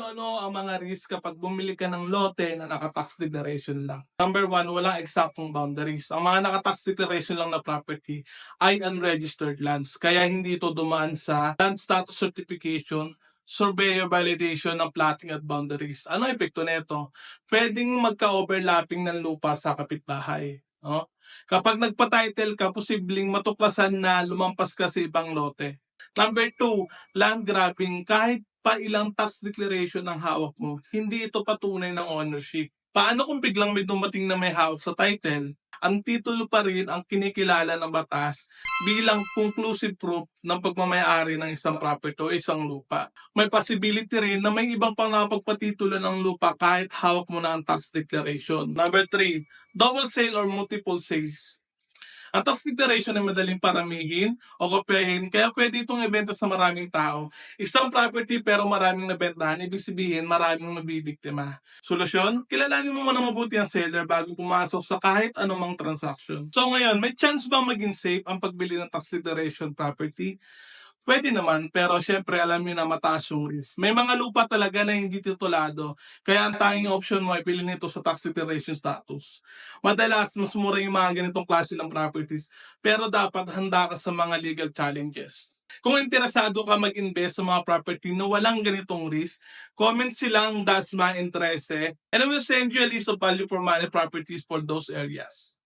Ano-ano ang mga risk kapag bumili ka ng lote na naka-tax declaration lang? Number one, walang eksaktong boundaries. Ang mga naka-tax declaration lang na property ay unregistered lands, kaya hindi ito dumaan sa land status certification, surveyor validation ng plotting at boundaries. Ano epekto nito? Pwedeng magka-overlapping ng lupa sa kapitbahay. No? Kapag nagpa-title ka, posibleng matuklasan na lumampas ka sa ibang lote. Number two, land grabbing. Kahit pa ilang tax declaration ang hawak mo, hindi ito patunay ng ownership. Paano kung biglang may dumating na may hawak sa title? Ang titulo pa rin ang kinikilala ng batas bilang conclusive proof ng pagmamayari ng isang property o isang lupa. May possibility rin na may ibang pang nakapagpatitulo ng lupa kahit hawak mo na ang tax declaration. Number three, double sale or multiple sales. Ang tax declaration ay madaling paramihin o kopyahin kaya pwede itong ibenta sa maraming tao. Isang property pero maraming nabentahan, ibig sabihin maraming nabibiktima. Solusyon? Kilalanin mo muna mabuti ang seller bago pumasok sa kahit anumang transaction. So ngayon, may chance bang maging safe ang pagbili ng tax declaration property? Pwede naman, pero syempre alam niyo na mataas yung risk. May mga lupa talaga na hindi titulado, kaya ang tanging option mo ay bilhin ito sa tax declaration status. Madalas, mas mura yung mga ganitong klase ng properties, pero dapat handa ka sa mga legal challenges. Kung interesado ka mag-invest sa mga property na walang ganitong risk, comment silang Dasma and Trece, and I will send you a list of value for money properties for those areas.